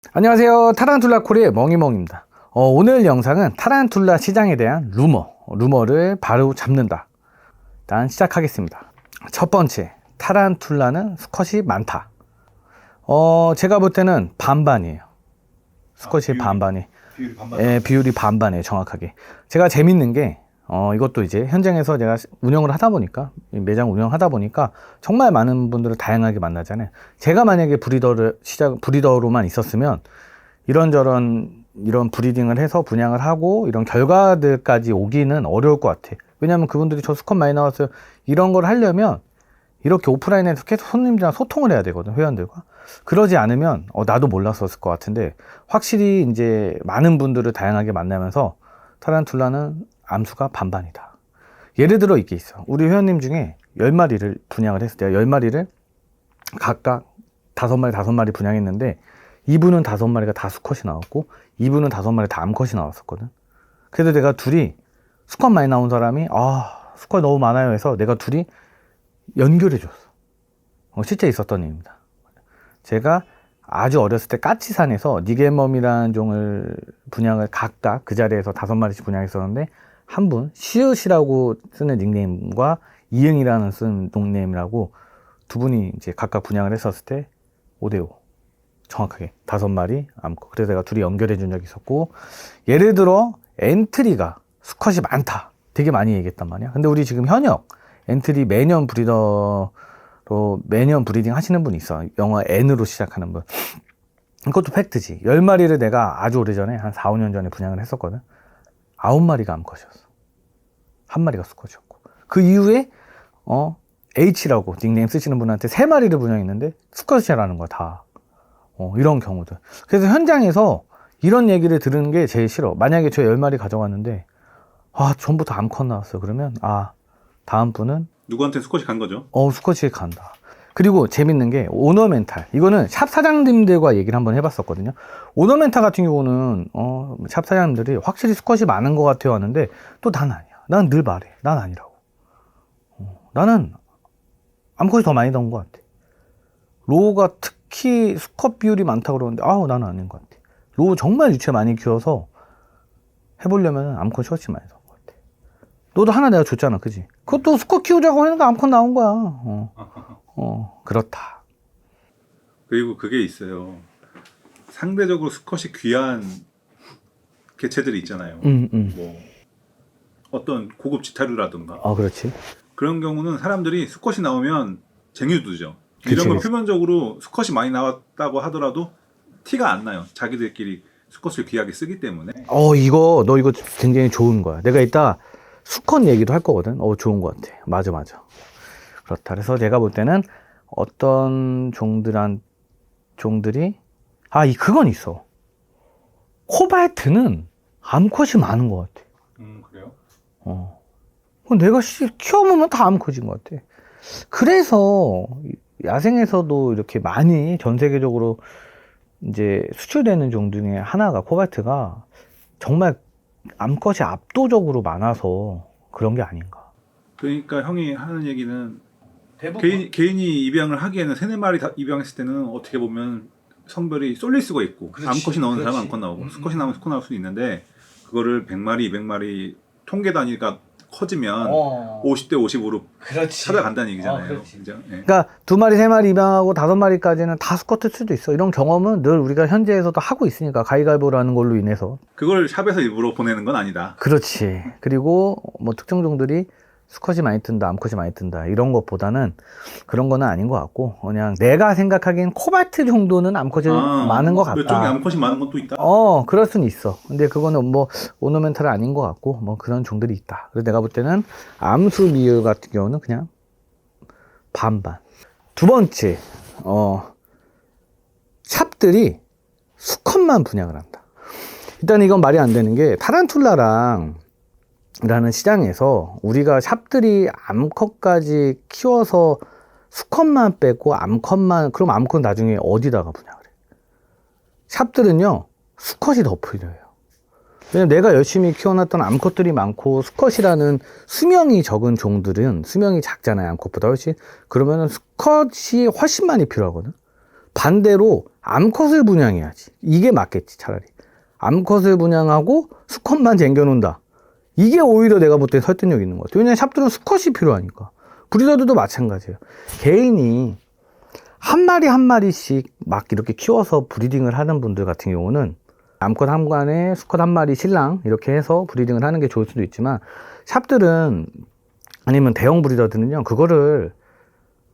안녕하세요. 타란툴라코리의 멍이멍입니다. 오늘 영상은 타란툴라 시장에 대한 루머를 바로 잡는다. 일단 시작하겠습니다. 첫 번째, 타란툴라는 수컷이 많다. 제가 볼 때는 반반이에요. 수컷이 반반이. 비율이 반반. 예, 비율이 반반이에요, 정확하게. 제가 재밌는 게, 이것도 이제 현장에서 제가 운영을 하다 보니까, 매장 운영하다 보니까 정말 많은 분들을 다양하게 만나잖아요. 제가 만약에 브리더로만 있었으면 이런 브리딩을 해서 분양을 하고 이런 결과들까지 오기는 어려울 것 같아. 왜냐면 그분들이 저 수컷 많이 나왔어요. 이런 걸 하려면 이렇게 오프라인에서 계속 손님들이랑 소통을 해야 되거든, 회원들과. 그러지 않으면, 나도 몰랐었을 것 같은데, 확실히 이제 많은 분들을 다양하게 만나면서 타란툴라는 암수가 반반이다. 예를 들어 이게 있어. 우리 회원님 중에 10마리를 분양을 했을 때 10마리를 각각 5마리 분양했는데, 이분은 5마리가 다 수컷이 나왔고, 이분은 5마리 다 암컷이 나왔었거든. 그래서 내가 둘이 수컷 많이 나온 사람이, 수컷 너무 많아요 해서 내가 둘이 연결해줬어. 실제 있었던 일입니다. 제가 아주 어렸을 때 까치산에서 니겔멈이라는 종을 분양을 각각 그 자리에서 5마리씩 분양했었는데, 한 분, 시읒이라고 쓰는 닉네임과 이응이라는 쓰는 닉네임이라고 두 분이 이제 각각 분양을 했었을 때 5대5. 정확하게 5마리 암컷. 그래서 내가 둘이 연결해 준 적이 있었고, 예를 들어 엔트리가 수컷이 많다. 되게 많이 얘기했단 말이야. 근데 우리 지금 현역 엔트리 매년 매년 브리딩 하시는 분이 있어. 영어 N으로 시작하는 분. 그것도 팩트지. 10마리를 내가 아주 오래전에 한 4, 5년 전에 분양을 했었거든. 9마리가 암컷이었어. 1마리가 수컷이었고. 그 이후에 H라고 닉네임 쓰시는 분한테 3마리를 분양했는데 수컷이라는 거야, 다. 이런 경우들. 그래서 현장에서 이런 얘기를 들은 게 제일 싫어. 만약에 저 10마리 가져갔는데 전부 다 암컷 나왔어. 그러면 다음 분은 누구한테 수컷이 간 거죠? 수컷이 간다. 그리고 재밌는 게 오너멘탈. 이거는 샵 사장님들과 얘기를 한번 해봤었거든요. 오너멘탈 같은 경우는 샵 사장님들이 확실히 수컷이 많은 것 같아요 하는데, 또 난 아니야. 난 늘 말해. 난 아니라고. 나는 암컷이 더 많이 나온 것 같아. 로우가 특히 수컷 비율이 많다고 그러는데 나는 아닌 것 같아. 로우 정말 유체 많이 키워서 해보려면 암컷이 훨씬 많이 나온 것 같아. 너도 하나 내가 줬잖아, 그지? 그것도 수컷 키우자고 하니까 암컷 나온 거야. 그렇다. 그리고 그게 있어요. 상대적으로 수컷이 귀한 개체들이 있잖아요. 뭐 어떤 고급 지타류라든가. 그렇지. 그런 경우는 사람들이 수컷이 나오면 쟁여두죠. 그치, 이런 건 그치. 표면적으로 수컷이 많이 나왔다고 하더라도 티가 안 나요. 자기들끼리 수컷을 귀하게 쓰기 때문에. 너 이거 굉장히 좋은 거야. 내가 이따 수컷 얘기도 할 거거든. 좋은 것 같아. 맞아. 그렇다. 그래서 제가 볼 때는 어떤 종들이, 그건 있어. 코발트는 암컷이 많은 것 같아. 그래요? 내가 키워보면 다 암컷인 것 같아. 그래서 야생에서도 이렇게 많이 전 세계적으로 이제 수출되는 종 중에 하나가 코발트가 정말 암컷이 압도적으로 많아서 그런 게 아닌가. 그러니까 형이 하는 얘기는 대부분 개인이 입양을 하기에는 3-4마리 다 입양했을 때는 어떻게 보면 성별이 쏠릴 수가 있고, 그렇지, 암컷이 나오는 사람은 그렇지. 암컷 나오고 수컷이 나오면 수컷 나올 수도 있는데, 그거를 100마리, 200마리 통계 단위가 커지면 50대 50으로 그렇지. 찾아간다는 얘기잖아요. 그렇지. 그죠? 예. 그러니까 2마리, 3마리 입양하고 5마리까지는 다 수컷일 수도 있어. 이런 경험은 늘 우리가 현지에서도 하고 있으니까, 가위가위보라는 걸로 인해서. 그걸 샵에서 일부러 보내는 건 아니다. 그렇지. 그리고 뭐 특정 종들이 수컷이 많이 뜬다, 암컷이 많이 뜬다, 이런 것보다는 그런 거는 아닌 것 같고, 그냥 내가 생각하기엔 코발트 정도는 암컷이 많은 것 몇 종이 같다. 암컷이 많은 것도 있다. 그럴 수는 있어. 근데 그거는 뭐 오너멘탈은 아닌 것 같고, 뭐 그런 종들이 있다. 그래서 내가 볼 때는 암수 비율 같은 경우는 그냥 반반. 두 번째, 샵들이 수컷만 분양을 한다. 일단 이건 말이 안 되는 게, 타란툴라랑 라는 시장에서 우리가 샵들이 암컷까지 키워서 수컷만 빼고 그럼 암컷 나중에 어디다가 분양을 해? 샵들은요, 수컷이 더 풀려요. 왜냐면 내가 열심히 키워놨던 암컷들이 많고, 수컷이라는 수명이 적은 종들은 수명이 작잖아요, 암컷보다 훨씬. 그러면은 수컷이 훨씬 많이 필요하거든. 반대로 암컷을 분양해야지. 이게 맞겠지, 차라리. 암컷을 분양하고 수컷만 쟁겨놓는다. 이게 오히려 내가 볼 때 설득력 있는 것 같아요. 왜냐면 샵들은 수컷이 필요하니까. 브리더들도 마찬가지예요. 개인이 한 마리 한 마리씩 막 이렇게 키워서 브리딩을 하는 분들 같은 경우는 암컷 한 관에 수컷 한 마리 신랑 이렇게 해서 브리딩을 하는 게 좋을 수도 있지만, 샵들은 아니면 대형 브리더들은요, 그거를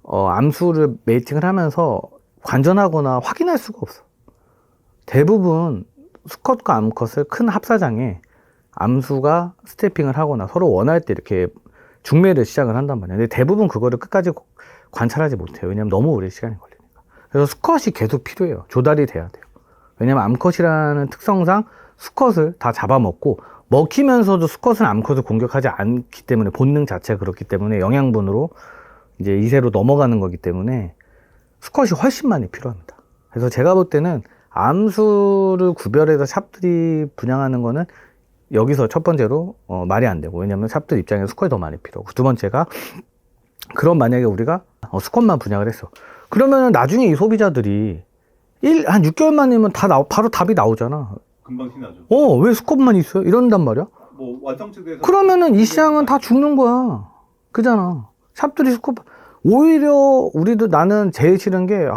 암수를 메이팅을 하면서 관전하거나 확인할 수가 없어. 대부분 수컷과 암컷을 큰 합사장에 암수가 스태핑을 하거나 서로 원할 때 이렇게 중매를 시작을 한단 말이에요. 근데 대부분 그거를 끝까지 관찰하지 못해요. 왜냐면 너무 오래 시간이 걸리니까. 그래서 수컷이 계속 필요해요. 조달이 돼야 돼요. 왜냐면 암컷이라는 특성상 수컷을 다 잡아먹고, 먹히면서도 수컷은 암컷을 공격하지 않기 때문에, 본능 자체가 그렇기 때문에 영양분으로 이제 이세로 넘어가는 거기 때문에 수컷이 훨씬 많이 필요합니다. 그래서 제가 볼 때는 암수를 구별해서 샵들이 분양하는 거는 여기서 첫 번째로 말이 안 되고, 왜냐면 샵들 입장에서 수컷이 더 많이 필요하고, 두 번째가, 그럼 만약에 우리가 수컷만 분양을 했어. 그러면 나중에 이 소비자들이 한 6개월 만이면 바로 답이 나오잖아. 금방 티나죠. 왜 수컷만 있어요? 이런단 말이야. 뭐 완성체돼서 그러면은 이 시장은 다 죽는 거야. 그잖아. 샵들이 수컷, 오히려 우리도, 나는 제일 싫은 게,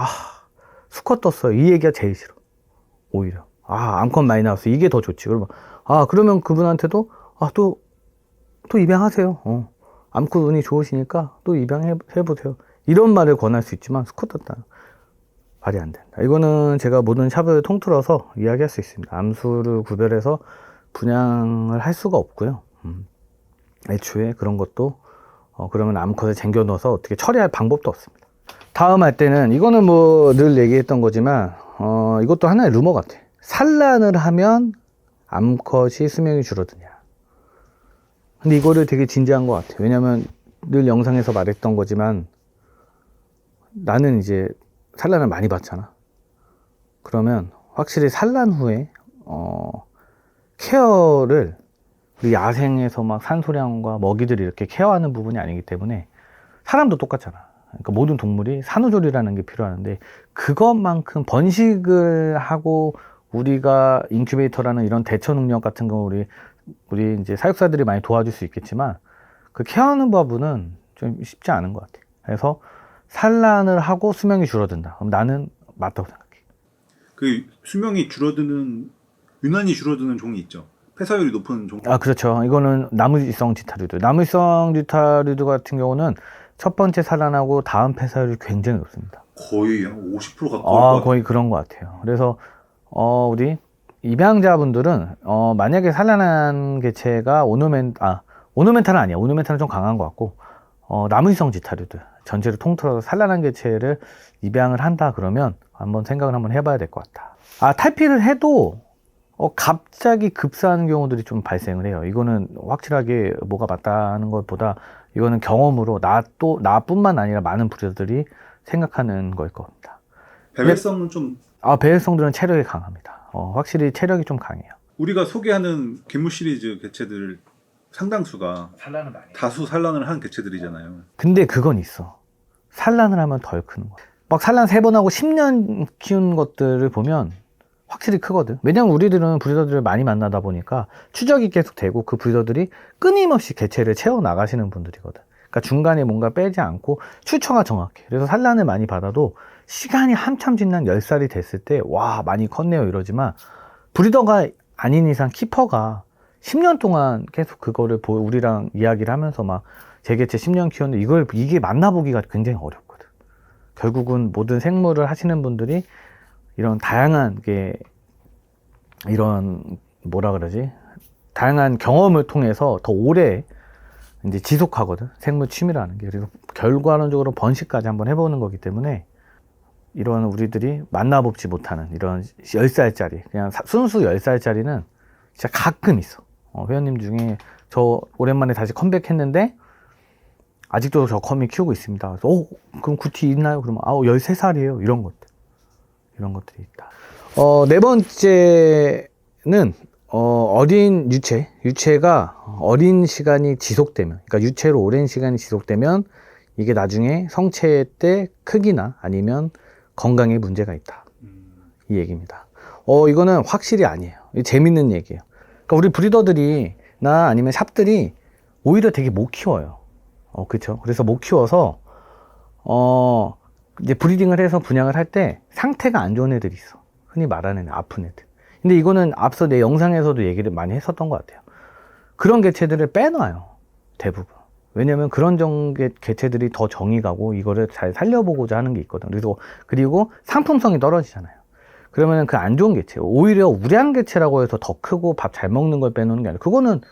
수컷 떴어요. 이 얘기가 제일 싫어. 오히려. 암컷 많이 나왔어. 이게 더 좋지. 그러면 그분한테도, 또 입양하세요. 암컷 운이 좋으시니까 또 입양해보세요. 이런 말을 권할 수 있지만, 수컷 떴다. 말이 안 된다. 이거는 제가 모든 샵을 통틀어서 이야기할 수 있습니다. 암수를 구별해서 분양을 할 수가 없고요. 애초에 그런 것도, 그러면 암컷을 쟁겨 넣어서 어떻게 처리할 방법도 없습니다. 다음 할 때는, 이거는 뭐 늘 얘기했던 거지만, 이것도 하나의 루머 같아. 산란을 하면 암컷이 수명이 줄어드냐. 근데 이거를 되게 진지한 것 같아. 왜냐면 늘 영상에서 말했던 거지만, 나는 이제 산란을 많이 봤잖아. 그러면 확실히 산란 후에 케어를, 우리 야생에서 막 산소량과 먹이들이 이렇게 케어하는 부분이 아니기 때문에, 사람도 똑같잖아. 그러니까 모든 동물이 산후조리라는 게 필요하는데, 그것만큼 번식을 하고 우리가 인큐베이터라는 이런 대처 능력 같은 거 우리 이제 사육사들이 많이 도와줄 수 있겠지만, 그 케어하는 부분은 좀 쉽지 않은 것 같아. 그래서 산란을 하고 수명이 줄어든다. 그럼 나는 맞다고 생각해. 그 수명이 유난히 줄어드는 종이 있죠. 폐사율이 높은 종. 그렇죠. 이거는 나무위성 지타류들. 나무위성 지타류들 같은 경우는 첫 번째 산란하고 다음 폐사율이 굉장히 높습니다. 거의 한 50% 가까이. 거의 그런 것 같아요. 그래서 우리 입양자분들은 만약에 산란한 개체가 오르멘탈은 아니야. 오르멘탈은 좀 강한 것 같고, 나무위성 지타류들 전체를 통틀어서 산란한 개체를 입양을 한다 그러면 한번 생각을 한번 해봐야 될 것 같다. 탈피를 해도 갑자기 급사하는 경우들이 좀 발생을 해요. 이거는 확실하게 뭐가 맞다는 것보다, 이거는 경험으로 나뿐만 아니라 많은 브리더들이 생각하는 거일 겁니다. 배회성은 좀. 배회성들은 체력이 강합니다. 확실히 체력이 좀 강해요. 우리가 소개하는 괴물 시리즈 개체들 상당수가 산란을 많이 해요. 다수 산란을 한 개체들이잖아요. 근데 그건 있어. 산란을 하면 덜 크는 거야. 막 산란 3번 하고 10년 키운 것들을 보면 확실히 크거든. 왜냐면 우리들은 브리더들을 많이 만나다 보니까 추적이 계속 되고, 그 브리더들이 끊임없이 개체를 채워 나가시는 분들이거든. 그러니까 중간에 뭔가 빼지 않고 출처가 정확해. 그래서 산란을 많이 받아도 시간이 한참 지난 10살이 됐을 때, 많이 컸네요 이러지만, 브리더가 아닌 이상 키퍼가 10년 동안 계속 그거를 우리랑 이야기를 하면서 막 제 개체 10년 키웠는데 이게 만나보기가 굉장히 어렵거든. 결국은 모든 생물을 하시는 분들이 이런 다양한 다양한 경험을 통해서 더 오래 이제 지속하거든. 생물 취미라는 게. 그래서 결과론적으로 번식까지 한번 해보는 거기 때문에, 이런 우리들이 만나보지 못하는 이런 10살짜리, 그냥 순수 10살짜리는 진짜 가끔 있어. 회원님 중에 저 오랜만에 다시 컴백했는데 아직도 저 거미 키우고 있습니다. 그래서 그럼 구티 있나요? 그러면 13살이에요. 이런 것들이 있다. 네 번째는 어린 유체가 어린 시간이 지속되면, 그러니까 유체로 오랜 시간이 지속되면 이게 나중에 성체 때 크기나 아니면 건강에 문제가 있다. 이 얘기입니다. 이거는 확실히 아니에요. 이게 재밌는 얘기예요. 그러니까 우리 브리더들이나 아니면 샵들이 오히려 되게 못 키워요. 그렇죠. 그래서 못 키워서 이제 브리딩을 해서 분양을 할 때 상태가 안 좋은 애들이 있어. 흔히 말하는 아픈 애들. 근데 이거는 앞서 내 영상에서도 얘기를 많이 했었던 것 같아요. 그런 개체들을 빼놔요. 대부분. 왜냐면 그런 개체들이 더 정이 가고 이거를 잘 살려보고자 하는 게 있거든. 그리고 상품성이 떨어지잖아요. 그러면 그 안 좋은 개체, 오히려 우량 개체라고 해서 더 크고 밥 잘 먹는 걸 빼놓는 게 아니라 그거는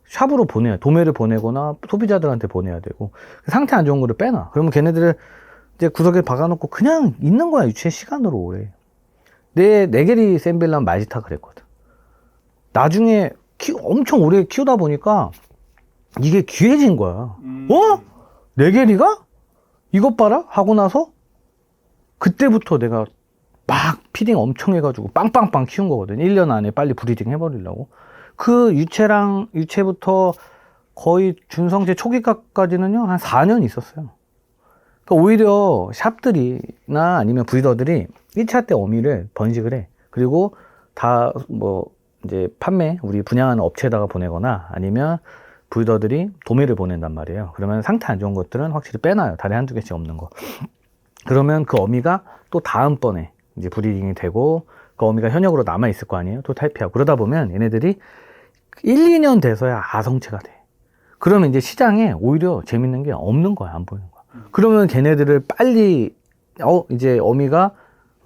샵으로 보내야, 도매를 보내거나 소비자들한테 보내야 되고 상태 안 좋은 거를 빼놔. 그러면 걔네들을 이제 구석에 박아놓고 그냥 있는 거야. 유치의 시간으로 오래. 내 네게리 샌빌란 마지타 그랬거든. 나중에 엄청 오래 키우다 보니까 이게 귀해진 거야. 네게리가? 이것 봐라? 하고 나서 그때부터 내가 막 피딩 엄청 해가지고 빵빵빵 키운 거거든. 1년 안에 빨리 브리딩 해버리려고. 그 유체부터 거의 준성체 초기까지는요, 한 4년 있었어요. 그러니까 오히려 샵들이나 아니면 브리더들이 1차 때 어미를 번식을 해. 그리고 이제 우리 분양하는 업체에다가 보내거나 아니면 브리더들이 도매를 보낸단 말이에요. 그러면 상태 안 좋은 것들은 확실히 빼놔요. 다리 한두 개씩 없는 거. 그러면 그 어미가 또 다음번에 이제 브리딩이 되고 그 어미가 현역으로 남아있을 거 아니에요. 또 탈피하고. 그러다 보면 얘네들이 1, 2년 돼서야 아성체가 돼. 그러면 이제 시장에 오히려 재밌는 게 없는 거야. 안 보이는 거야. 그러면 걔네들을 빨리 이제 어미가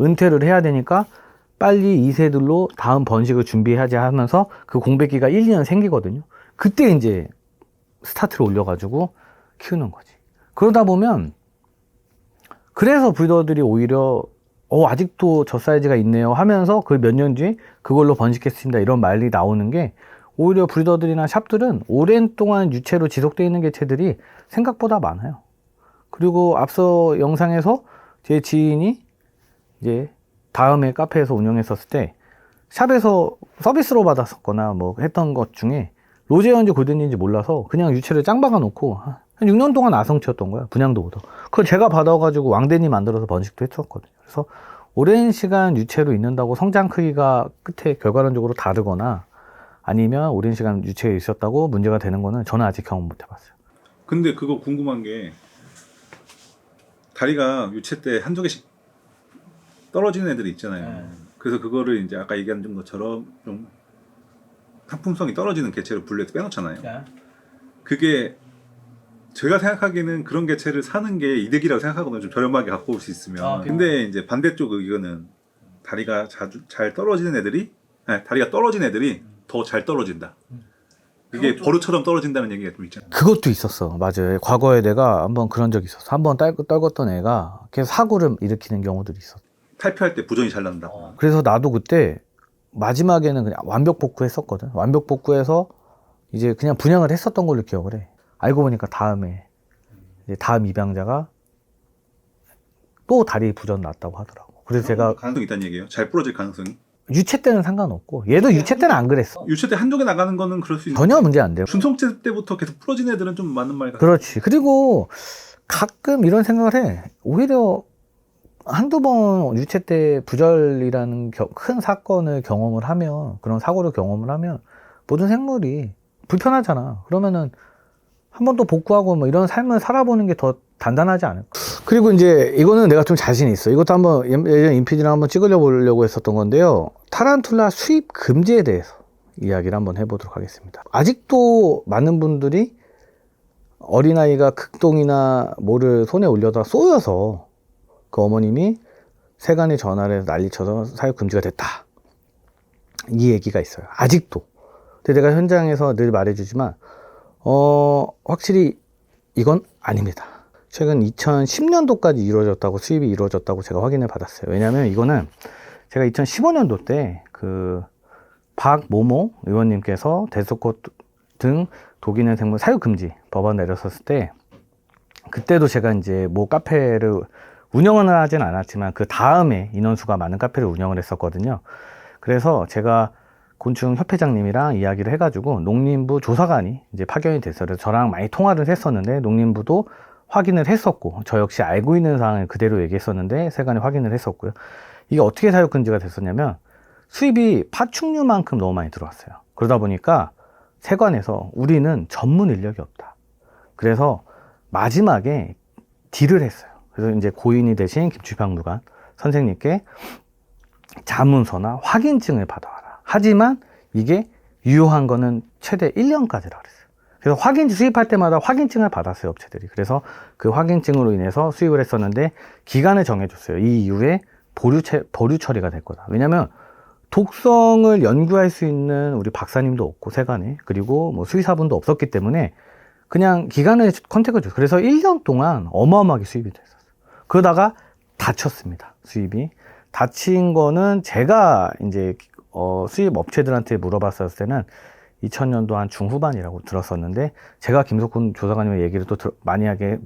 은퇴를 해야 되니까 빨리 이 새들로 다음 번식을 준비하지 하면서 그 공백기가 1, 2년 생기거든요. 그때 이제 스타트를 올려가지고 키우는 거지. 그러다 보면 그래서 브리더들이 오히려 아직도 저 사이즈가 있네요 하면서 그 몇 년 뒤에 그걸로 번식했습니다 이런 말이 나오는 게 오히려 브리더들이나 샵들은 오랜 동안 유체로 지속되어 있는 개체들이 생각보다 많아요. 그리고 앞서 영상에서 제 지인이 이제 다음에 카페에서 운영했었을 때 샵에서 서비스로 받았었거나 뭐 했던 것 중에 로제어인지 골든인지 몰라서 그냥 유체를 짱 박아 놓고 한 6년 동안 아성체였던 거야. 분양도 못하고. 그걸 제가 받아가지고 왕대니 만들어서 번식도 했었거든요. 그래서 오랜 시간 유체로 있는다고 성장 크기가 끝에 결과론적으로 다르거나 아니면 오랜 시간 유체에 있었다고 문제가 되는 거는 저는 아직 경험 못 해봤어요. 근데 그거 궁금한 게 다리가 유체 때 한두 개씩 떨어지는 애들이 있잖아요. 그래서 그거를 이제 아까 얘기한 것처럼 좀 상품성이 떨어지는 개체를 분류해서 빼놓잖아요. 그게 제가 생각하기에는 그런 개체를 사는 게 이득이라고 생각하거든요. 좀 저렴하게 갖고 올 수 있으면. 근데 이제 반대쪽 이거는 다리가 잘 떨어지는 애들이 다리가 떨어진 애들이 더 잘 떨어진다. 이게 버릇처럼 떨어진다는 얘기가 좀 있잖아요. 그것도 있었어. 맞아요. 과거에 내가 한번 그런 적이 있었어. 한번 떨궜던 애가 계속 사고를 일으키는 경우들이 있었어. 탈피할 때 부전이 잘 난다. 그래서 나도 그때 마지막에는 그냥 완벽 복구했었거든. 완벽 복구해서 이제 그냥 분양을 했었던 걸로 기억을 해. 알고 보니까 다음에 이제 다음 입양자가 또 다리 부전 났다고 하더라고. 그래서 제가 가능성이 있다는 얘기예요. 잘 부러질 가능성이. 유체 때는 상관없고 얘도 유체 때는 안 그랬어. 유체 때 한두 개 나가는 거는 그럴 수 있는데 전혀 문제 안 돼요. 준성체 때부터 계속 부러진 애들은 좀 맞는 말 같아요. 그렇지. 그리고 가끔 이런 생각을 해. 오히려 한두 번 유체 때 부절이라는 큰 사건을 경험을 하면, 그런 사고를 경험을 하면 모든 생물이 불편하잖아. 그러면은 한 번 더 복구하고 뭐 이런 삶을 살아보는 게 더 단단하지 않을까. 그리고 이제 이거는 내가 좀 자신 있어. 이것도 한번 예전에 인피디랑 한번 찍으려고 했었던 건데요. 타란툴라 수입 금지에 대해서 이야기를 한번 해보도록 하겠습니다. 아직도 많은 분들이 어린아이가 극동이나 뭐를 손에 올려다 쏘여서 그 어머님이 세간에 전화를 해서 난리쳐서 사육 금지가 됐다. 이 얘기가 있어요. 아직도. 근데 내가 현장에서 늘 말해주지만 확실히 이건 아닙니다. 최근 2010년도까지 이루어졌다고, 수입이 이루어졌다고 제가 확인을 받았어요. 왜냐면 이거는 제가 2015년도 때 그 박모모 의원님께서 대소꽃 등 독이는 생물 사육 금지 법안 내렸었을 때, 그때도 제가 이제 뭐 카페를 운영은 하진 않았지만 그 다음에 인원수가 많은 카페를 운영을 했었거든요. 그래서 제가 곤충 협회장님이랑 이야기를 해가지고 농림부 조사관이 이제 파견이 됐어요. 그래서 저랑 많이 통화를 했었는데 농림부도 확인을 했었고 저 역시 알고 있는 사항을 그대로 얘기했었는데 세관이 확인을 했었고요. 이게 어떻게 사유 금지가 됐었냐면 수입이 파충류만큼 너무 많이 들어왔어요. 그러다 보니까 세관에서 우리는 전문 인력이 없다. 그래서 마지막에 딜을 했어요. 그래서 이제 고인이 되신 김주박물관 선생님께 자문서나 확인증을 받아와라. 하지만 이게 유효한 거는 최대 1년까지라 그랬어요. 그래서 확인증 수입할 때마다 확인증을 받았어요, 업체들이. 그래서 그 확인증으로 인해서 수입을 했었는데 기간을 정해줬어요. 이 이후에 보류 처리가 될 거다. 왜냐면 독성을 연구할 수 있는 우리 박사님도 없고 세관에, 그리고 뭐 수의사분도 없었기 때문에 그냥 기간을 컨택을 줬어요. 그래서 1년 동안 어마어마하게 수입이 됐었어요. 그러다가 다쳤습니다. 수입이. 다친 거는 제가 이제 수입 업체들한테 물어봤을 때는 2000년도 한 중후반이라고 들었었는데, 제가 김석훈 조사관님의 얘기를 또 만약에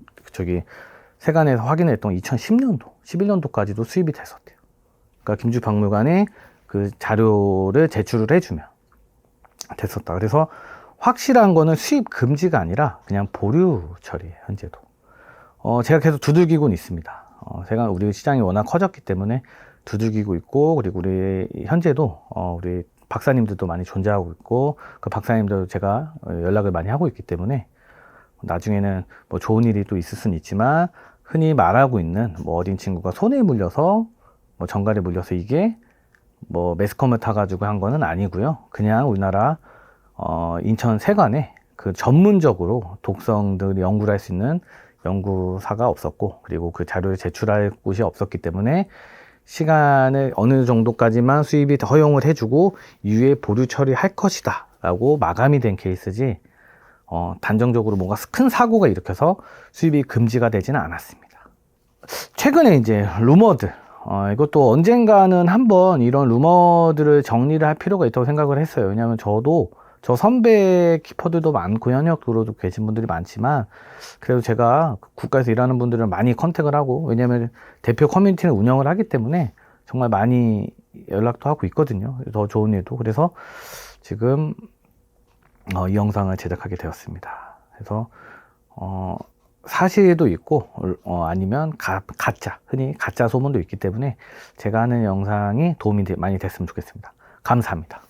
세관에서 확인했던 2010년도, 11년도까지도 수입이 됐었대요. 그러니까 김주박물관에 그 자료를 제출을 해주면 됐었다. 그래서 확실한 거는 수입 금지가 아니라 그냥 보류 처리예요, 현재도. 제가 계속 두들기고는 있습니다. 제가 우리 시장이 워낙 커졌기 때문에 두들기고 있고, 그리고 우리 현재도 우리 박사님들도 많이 존재하고 있고, 그 박사님들 제가 연락을 많이 하고 있기 때문에 나중에는 뭐 좋은 일이 또 있을 수는 있지만, 흔히 말하고 있는 뭐 어린 친구가 손에 물려서 뭐 정갈에 물려서 이게 뭐 매스컴을 타가지고 한 거는 아니고요. 그냥 우리나라 인천 세관에 그 전문적으로 독성들 연구를 할 수 있는 연구사가 없었고, 그리고 그 자료를 제출할 곳이 없었기 때문에 시간을 어느 정도까지만 수입이 허용을 해주고 이후에 보류 처리할 것이다 라고 마감이 된 케이스지, 단정적으로 뭔가 큰 사고가 일으켜서 수입이 금지가 되지는 않았습니다. 최근에 이제 루머들, 이것도 언젠가는 한번 이런 루머들을 정리를 할 필요가 있다고 생각을 했어요. 왜냐하면 저 선배 키퍼들도 많고 현역으로도 계신 분들이 많지만, 그래도 제가 국가에서 일하는 분들은 많이 컨택을 하고, 왜냐하면 대표 커뮤니티는 운영을 하기 때문에 정말 많이 연락도 하고 있거든요. 더 좋은 일도. 그래서 지금 이 영상을 제작하게 되었습니다. 그래서 사실도 있고 아니면 가짜, 흔히 가짜 소문도 있기 때문에 제가 하는 영상이 도움이 많이 됐으면 좋겠습니다. 감사합니다.